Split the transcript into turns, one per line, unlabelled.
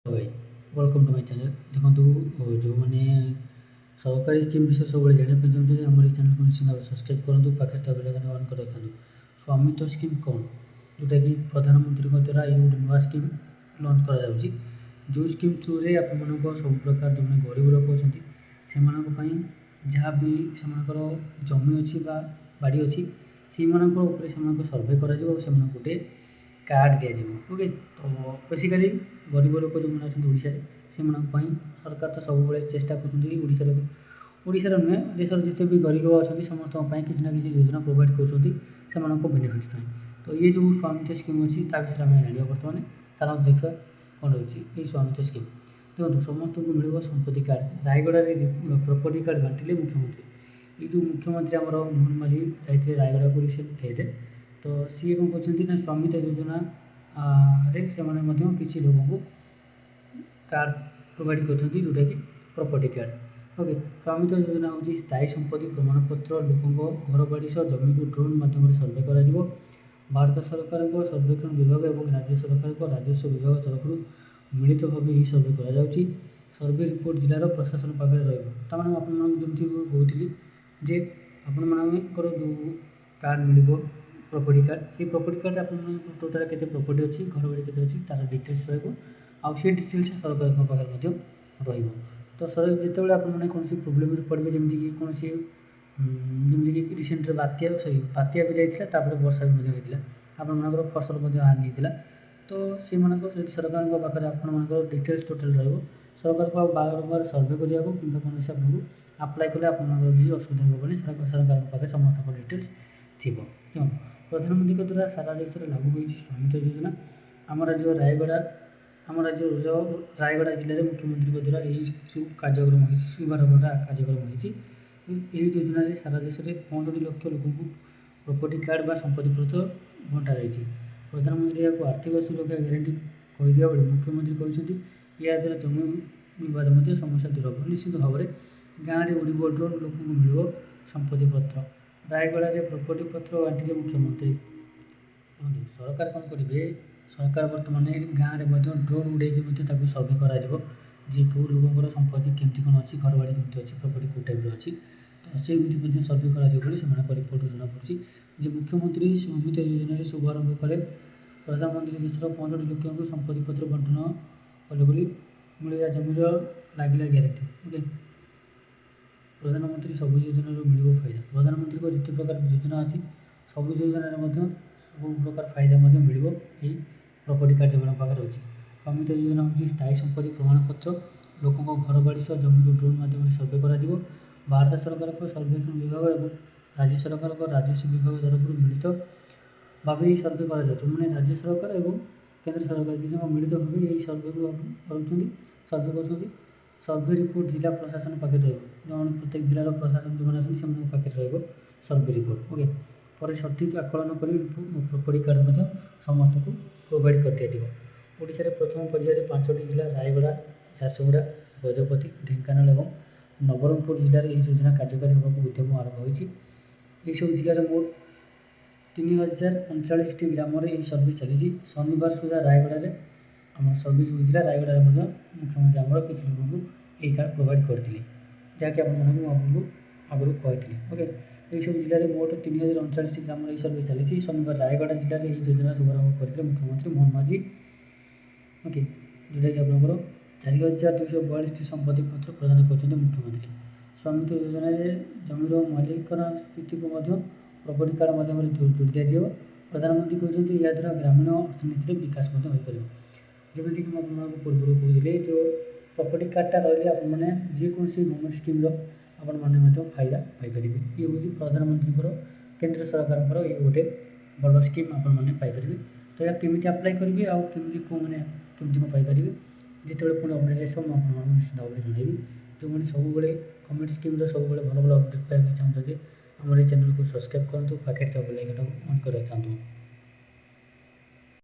भाई welcome to my channel. देखो जो मैंने सरकारी स्कीम विषय सब जानापी चाहते आम चैनल को निश्चित भाव सब्सक्राइब करूँ पाखे बेल ऑन कर रखा। स्वामित्व स्कीम कौन जोटा कि प्रधानमंत्री द्वारा ये गोटे नुआ स्कीम लंच कर जो स्कीम थ्रू आप सब प्रकार जो गरीब लोग अच्छा से जहाँ भी जमी अच्छी बाड़ी अच्छी से सर्भे कर गोटे कार्ड दिज्व। ओके तो बेसिकाली गरीब लोक जो मैंने अच्छा से सरकार तो सब चेष्टा करोड़ार नुहे देशर जिते भी गरीब अच्छा समस्त किसी ना किसी योजना प्रोवाइड कर बेनिफिट तो ये जो स्वामित्व स्कीम अच्छी विषय आम जाना बर्तमान सारा देखा कौन रही स्वामित्व स्कीम। देखो समस्त को मिल संपत्ति कार्ड रायगड़ा प्रॉपर्टी कार्ड बांटिले मुख्यमंत्री ये जो मुख्यमंत्री आमर मोहन माझी जाते रायगड़ा को रिसेंट डेटे तो सी कौन कर स्वामित्व योजना से किसी लोगों को कार्ड प्रोवाइड कर जोटा कि प्रॉपर्टी कार्ड। ओके स्वामित्व योजना हूँ स्थायी संपत्ति प्रमाणपत्र लोकों घर बाड़ी सह जमी को ड्रोन माध्यम सर्वे कर भारत सरकार सर्वेक्षण विभाग और राज्य सरकार राजस्व विभाग तरफ मिलित भाव यह सर्वे कर सर्वे रिपोर्ट जिलार प्रशासन पाखे रही आपमती कहती जे आपंकर जो कार्ड मिल प्रॉपर्टी कार्ड से प्रॉपर्टी कार्ड आप टोटाल के प्रॉपर्टी अच्छी घर बाड़ी के अच्छी तार डिटेल्स रही डिटेल्स सरकार पाखे तो सर जिते आपने कौन प्रोब्लेम पड़े जमीक कौन जमीक रिसेंट बात्या भी जाता वर्षा भी होता आपर फसल हानि होता तो सी सरकार पाखे आपर डिटेल्स टोटाल सरकार को बारंबार सर्वे करने को कि कौन आपको आप्लाय कले आप किसी असुविधा होनी सरकार पाखे समस्त डिटेल्स थी। प्रधानमंत्री द्वारा सारा देश में लागू होती स्वामित्व योजना आम राज्य रायगड़ा जिले में मुख्यमंत्री द्वारा यही कार्यक्रम हो शुभारंभ कार्यक्रम हो योजना सारा देश में 15 लाख लोक प्रॉपर्टी कार्ड व संपत्ति पत्र बंटा जाए। प्रधानमंत्री यहाँ आर्थिक सुरक्षा ग्यारंटी कहीदिया बेले मुख्यमंत्री कहते या द्वारा जमी विवाद समस्या दूर हो निश्चित भाव में गाँव में उड़ ड्रोन लोक मिल संपत्ति पत्र रायगड़ा प्रॉपर्टी पत्र बांटिले मुख्यमंत्री। सरकार कौन करेंगे सरकार बर्तमान गाँव में ड्रोन उड़े सर्वे कर कौ लोकर संपत्ति केमती कौन अच्छी घर बाड़ी केमती अच्छी प्रॉपर्टी कौ टाइप अच्छी तो से सर्वे कर रिपोर्ट जमापड़ी जे मुख्यमंत्री स्वामित्व योजना शुभारंभ कले प्रधानमंत्री देशर 15 लाख को संपत्ति पत्र बंटन कले मिलला जमीर लगे ग्यारंटी। ओके प्रधानमंत्री सब योजना मिल फायदा प्रधानमंत्री जिते प्रकार योजना अच्छी सब योजन सब प्रकार फायदा मिल प्रॉपर्टी कार्ड जो पाखे अच्छी। स्वामित्व योजना हूँ स्थायी संपत्ति प्रमाणपत्र लोकों घर बाड़ी सह जमी को ड्रोन माध्यम सर्वे कर भारत सरकार सर्वेक्षण विभाग और राज्य सरकार राजस्व विभाग तरफ मिलित भाव सर्वे कर राज्य सरकार और केंद्र सरकार मिलित भाव यही सर्वे को सर्वे कर सर्वे रिपोर्ट जिला प्रशासन पाखे जो प्रत्येक जिलार प्रशासन जो पाखे सर्वे रिपोर्ट। ओके पर सठिक आकलन कर प्रॉपर्टी कार्ड समस्त को प्रोवाइड कर दिया। ओडिशा रे प्रथम पर्यायर 5टी जिला रायगड़ा झारसुगुड़ा गजपति ढेंकानाल और नवरंगपुर जिले में योजना कार्यकारी होगा उद्यम आरंभ होती सब जिले मोट 3039 ग्राम सर्वे चली शनिवार सुधा रायगड़ा आम सर्विस होता रायगड़ा मुख्यमंत्री आमर किसी लोगों को यही कार्ड प्रोवाइड करते जहाँकि आपको आगुरी कही। ओके यही सब जिले में मोट 3039 ग्राम सर्वे चली शनिवार रायगड़ा जिले में यही योजना शुभारंभ करते मुख्यमंत्री मोहन माझी। ओके जोटा कि आप 4242 संपत्ति पत्र प्रदान कर मुख्यमंत्री। स्वामित्व योजना जमीर मालिकाना स्थिति को प्रॉपर्टी कार्ड माध्यम जोड़ दिया प्रधानमंत्री कहते या द्वारा ग्रामीण अर्थनीति विकास जमीक मुझे पूर्व कहते जो प्रॉपर्टी कार्डटा रही आपने जेकोसी गवर्नमेंट स्कीम आपने फायदा पाइपर ये हूँ प्रधानमंत्री केंद्र सरकार ये गोटे बड़ स्कीम आपने तो यह केमी अप्लाई करेंगे आमती कौन मैंने केमती कौन पाइपर जिते पुणी अपडेट आस निश्चित भाव में जनइबी जो मैंने सब गवर्नमेंट स्कीम सब भल भल अपडेट पाइबा चाहते आम चैनल को सब्सक्राइब करूँ पाखे बेल आइकन ऑन कर रखता।